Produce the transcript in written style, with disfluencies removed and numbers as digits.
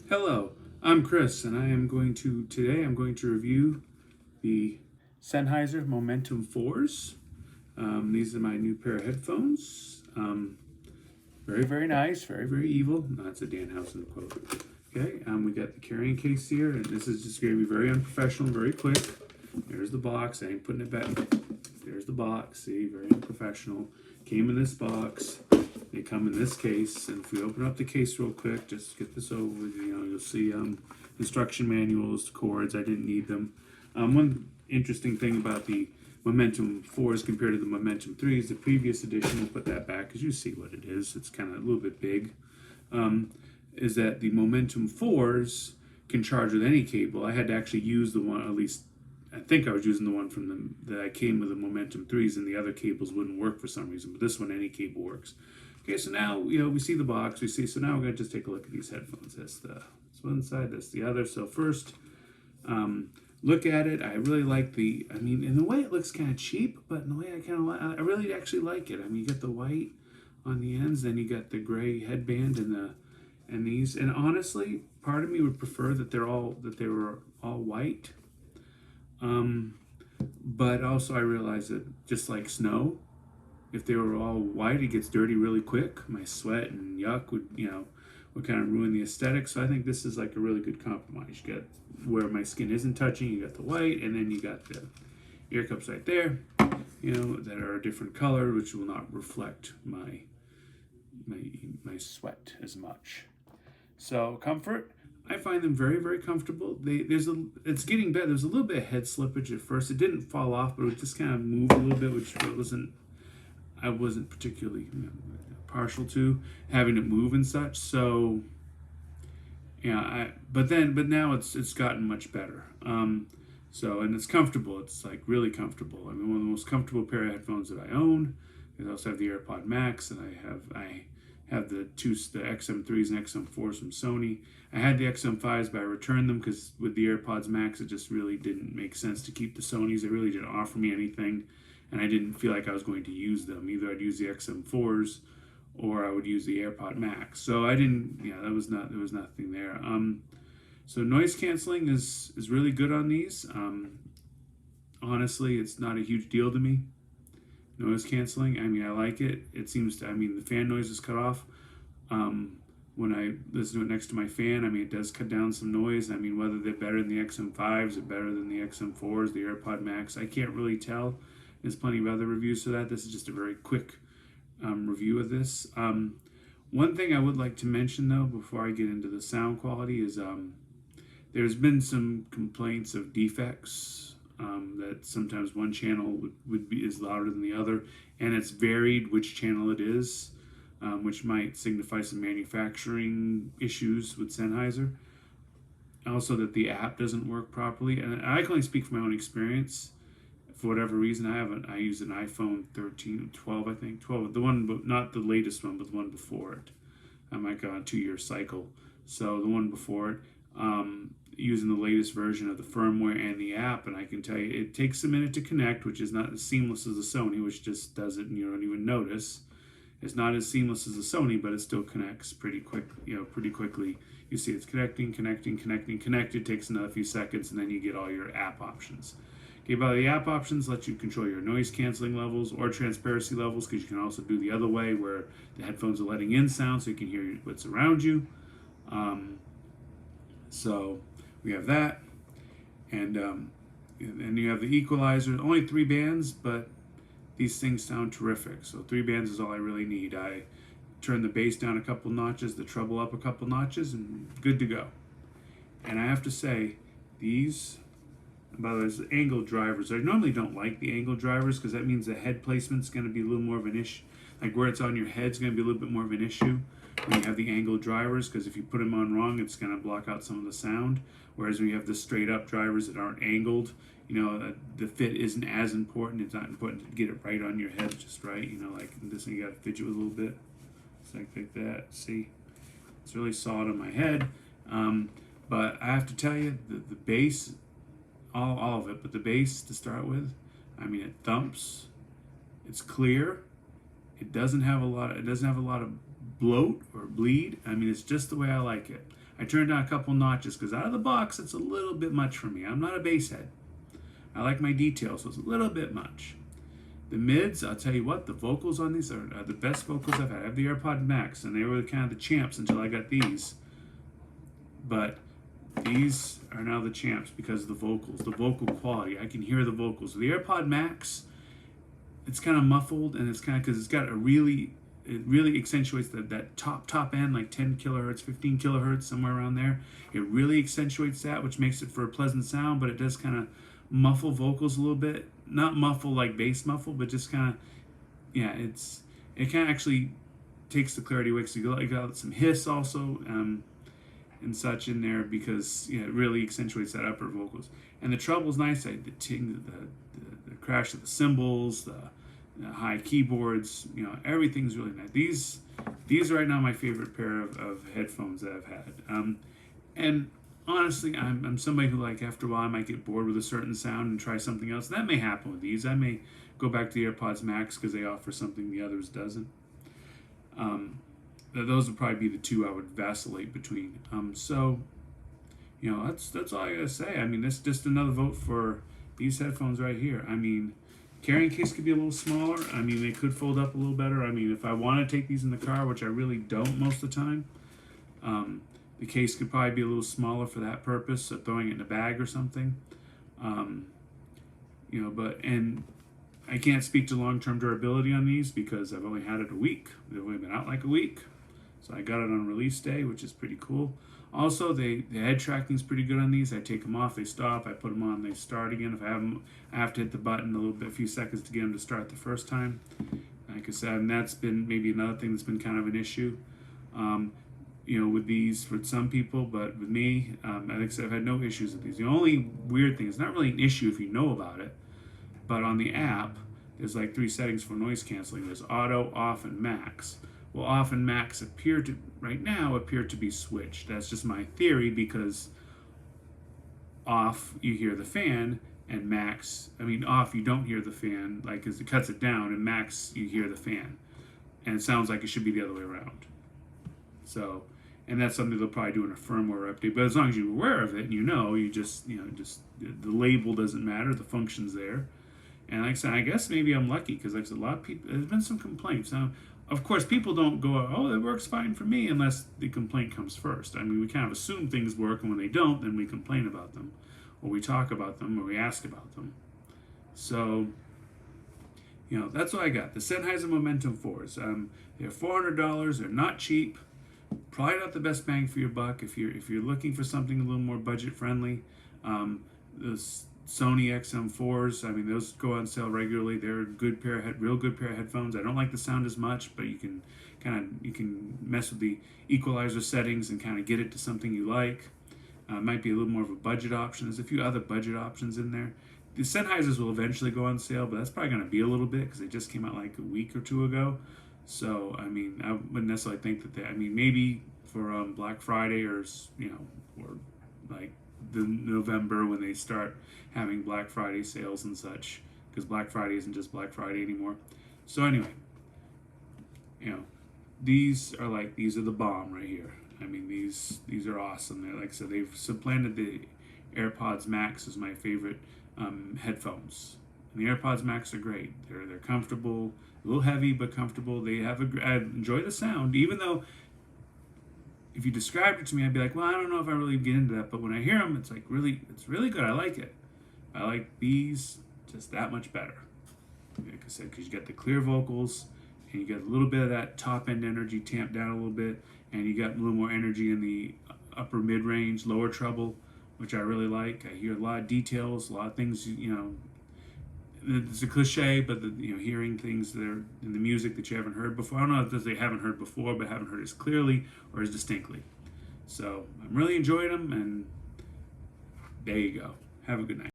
Hello, I'm Chris, and today I'm going to review the Sennheiser Momentum 4s. These are my new pair of headphones. Very, very nice, very, very evil. No, that's a Danhausen quote. Okay, we got the carrying case here, and this is just going to be very unprofessional, very quick. There's the box. I ain't putting it back. There's the box. See, very unprofessional. Came in this box. They come in this case, and if we open up the case real quick, just get this over with. You'll see instruction manuals, cords. I didn't need them. One interesting thing about the Momentum 4s compared to the Momentum 3s, the previous edition, we'll put that back because you see what it is. It's kind of a little bit big. Is that the Momentum 4s can charge with any cable. I had to actually use the one, at least I think I was using the one from that I came with the Momentum 3s, and the other cables wouldn't work for some reason. But this one, any cable works. Okay, so now we see the box. So now we're gonna just take a look at these headphones. That's one side. That's the other. So first, look at it. I really like the. I mean, in the way it looks kind of cheap, but in the way I really actually like it. I mean, you get the white on the ends, then you got the gray headband and these. And honestly, part of me would prefer that they were all white. But also I realize that just like snow, if they were all white, it gets dirty really quick. My sweat and yuck would kind of ruin the aesthetic. So I think this is like a really good compromise. You got where my skin isn't touching, you got the white, and then you got the ear cups right there, that are a different color, which will not reflect my sweat as much. So comfort, I find them very, very comfortable. It's getting better. There's a little bit of head slippage at first. It didn't fall off, but it just kind of moved a little bit, which I wasn't particularly partial to having it move and such. So yeah, but now it's gotten much better. And it's comfortable. It's like really comfortable. I mean, one of the most comfortable pair of headphones that I own. I also have the AirPod Max, and I have the XM3s and XM4s from Sony. I had the XM5s, but I returned them because with the AirPods Max, it just really didn't make sense to keep the Sonys. They really didn't offer me anything, and I didn't feel like I was going to use them. Either I'd use the XM4s or I would use the AirPod Max. So I didn't. Yeah, there was nothing there. So noise canceling is really good on these. Honestly, it's not a huge deal to me. Noise canceling, I mean, I like it. It seems to, I mean, the fan noise is cut off. When I listen to it next to my fan, I mean, it does cut down some noise. I mean, whether they're better than the XM5s or better than the XM4s, the AirPod Max, I can't really tell. There's plenty of other reviews for that. This is just a very quick review of this. One thing I would like to mention, though, before I get into the sound quality is there's been some complaints of defects. That sometimes one channel is louder than the other, and it's varied which channel it is, which might signify some manufacturing issues with Sennheiser. Also, that the app doesn't work properly, and I can only speak from my own experience. For whatever reason, I use an iPhone 13, 12, I think 12, the one, but not the latest one, but the one before it. I'm like on a 2-year cycle, so the one before it. Using the latest version of the firmware and the app, and I can tell you it takes a minute to connect, which is not as seamless as the Sony, which just does it and you don't even notice. It's not as seamless as the Sony, but it still connects pretty quickly. You see it's connecting. It takes another few seconds, and then you get all your app options. Okay, by the app options let you control your noise canceling levels or transparency levels, because you can also do the other way where the headphones are letting in sound so you can hear what's around you. So we have that, and you have the equalizer. Only 3 bands, but these things sound terrific. So 3 bands is all I really need. I turn the bass down a couple notches, the treble up a couple notches, and good to go. And I have to say, these, by the way, there's angle drivers. I normally don't like the angle drivers because that means the head placement's going to be a little more of an issue. Like where it's on your head is going to be a little bit more of an issue when you have the angle drivers, because if you put them on wrong, it's going to block out some of the sound. Whereas when you have the straight up drivers that aren't angled, the fit isn't as important. It's not important to get it right on your head, just right. Like this one, you got to fidget with a little bit. It's like that. See, it's really solid on my head. But I have to tell you, the bass, all of it, but the bass to start with, I mean, it thumps. It's clear. It doesn't have a lot of bloat or bleed. I mean, it's just the way I like it. I turned down a couple notches because out of the box it's a little bit much for me. I'm not a bass head. I like my details, so it's a little bit much. The mids, I'll tell you what, the vocals on these are the best vocals I've had. I have the AirPod Max, and they were kind of the champs until I got these. But these are now the champs because of the vocals, the vocal quality. I can hear the vocals. The AirPod Max, it's kind of muffled, and it's kind of because it's got it really accentuates that top end, like 10 kilohertz, 15 kilohertz, somewhere around there. It really accentuates that, which makes it for a pleasant sound, but it does kind of muffle vocals a little bit. Not muffle like bass muffle, but just kind of, yeah, it kind of actually takes the clarity away. So you got some hiss also, and such in there because it really accentuates that upper vocals. And the treble's nice. The ting, the crash of the cymbals, the high keyboards, everything's really nice. These are right now my favorite pair of headphones that I've had. And honestly, I'm somebody who, like, after a while I might get bored with a certain sound and try something else. That may happen with these. I may go back to the AirPods Max because they offer something the others doesn't. Those would probably be the two I would vacillate between. So that's all I gotta say. I mean, that's just another vote for these headphones right here. I mean, carrying case could be a little smaller. I mean, they could fold up a little better. I mean, if I want to take these in the car, which I really don't most of the time, the case could probably be a little smaller for that purpose, so throwing it in a bag or something. And I can't speak to long-term durability on these because I've only had it a week. They've only been out like a week. So I got it on release day, which is pretty cool. Also, the head tracking is pretty good on these. I take them off, they stop. I put them on, they start again. If I have them, I have to hit the button a few seconds to get them to start the first time. Like I said, and that's been maybe another thing that's been kind of an issue. With these for some people, but with me, like I said, I've had no issues with these. The only weird thing, it's not really an issue if you know about it, but on the app, there's like 3 settings for noise canceling. There's auto, off, and max. Well, off and max right now appear to be switched. That's just my theory because off, you hear the fan, and off, you don't hear the fan, like, because it cuts it down, and max, you hear the fan. And it sounds like it should be the other way around. So, and that's something they'll probably do in a firmware update. But as long as you're aware of it and the label doesn't matter, the function's there. And like I said, I guess maybe I'm lucky because like I said, a lot of people, there's been some complaints. Now, of course, people don't go, oh, it works fine for me unless the complaint comes first. I mean, we kind of assume things work, and when they don't, then we complain about them, or we talk about them, or we ask about them. So, that's what I got. The Sennheiser Momentum 4s. They're $400. They're not cheap. Probably not the best bang for your buck if you're looking for something a little more budget friendly. The Sony XM4s, I mean, those go on sale regularly. They're a real good pair of headphones. I don't like the sound as much, but you can mess with the equalizer settings and kind of get it to something you like. Might be a little more of a budget option. There's a few other budget options in there. The Sennheisers will eventually go on sale, but that's probably going to be a little bit because they just came out like a week or two ago. So, I mean, I wouldn't necessarily think that maybe for Black Friday or like the November when they start having Black Friday sales and such, because Black Friday isn't just Black Friday anymore. So anyway, these are the bomb right here. I mean, these are awesome. They're, like I said, they've supplanted the AirPods Max as my favorite headphones. And the AirPods Max are great. They're comfortable, a little heavy but comfortable. I enjoy the sound, even though if you described it to me, I'd be like, well, I don't know if I really get into that. But when I hear them, it's really good. I like it. I like these just that much better. Like I said, because you get the clear vocals, and you get a little bit of that top end energy tamped down a little bit, and you got a little more energy in the upper mid range, lower treble, which I really like. I hear a lot of details, a lot of things. It's a cliche, but hearing things that are in the music that you haven't heard before. I don't know if they haven't heard before, but haven't heard as clearly or as distinctly. So I'm really enjoying them, and there you go. Have a good night.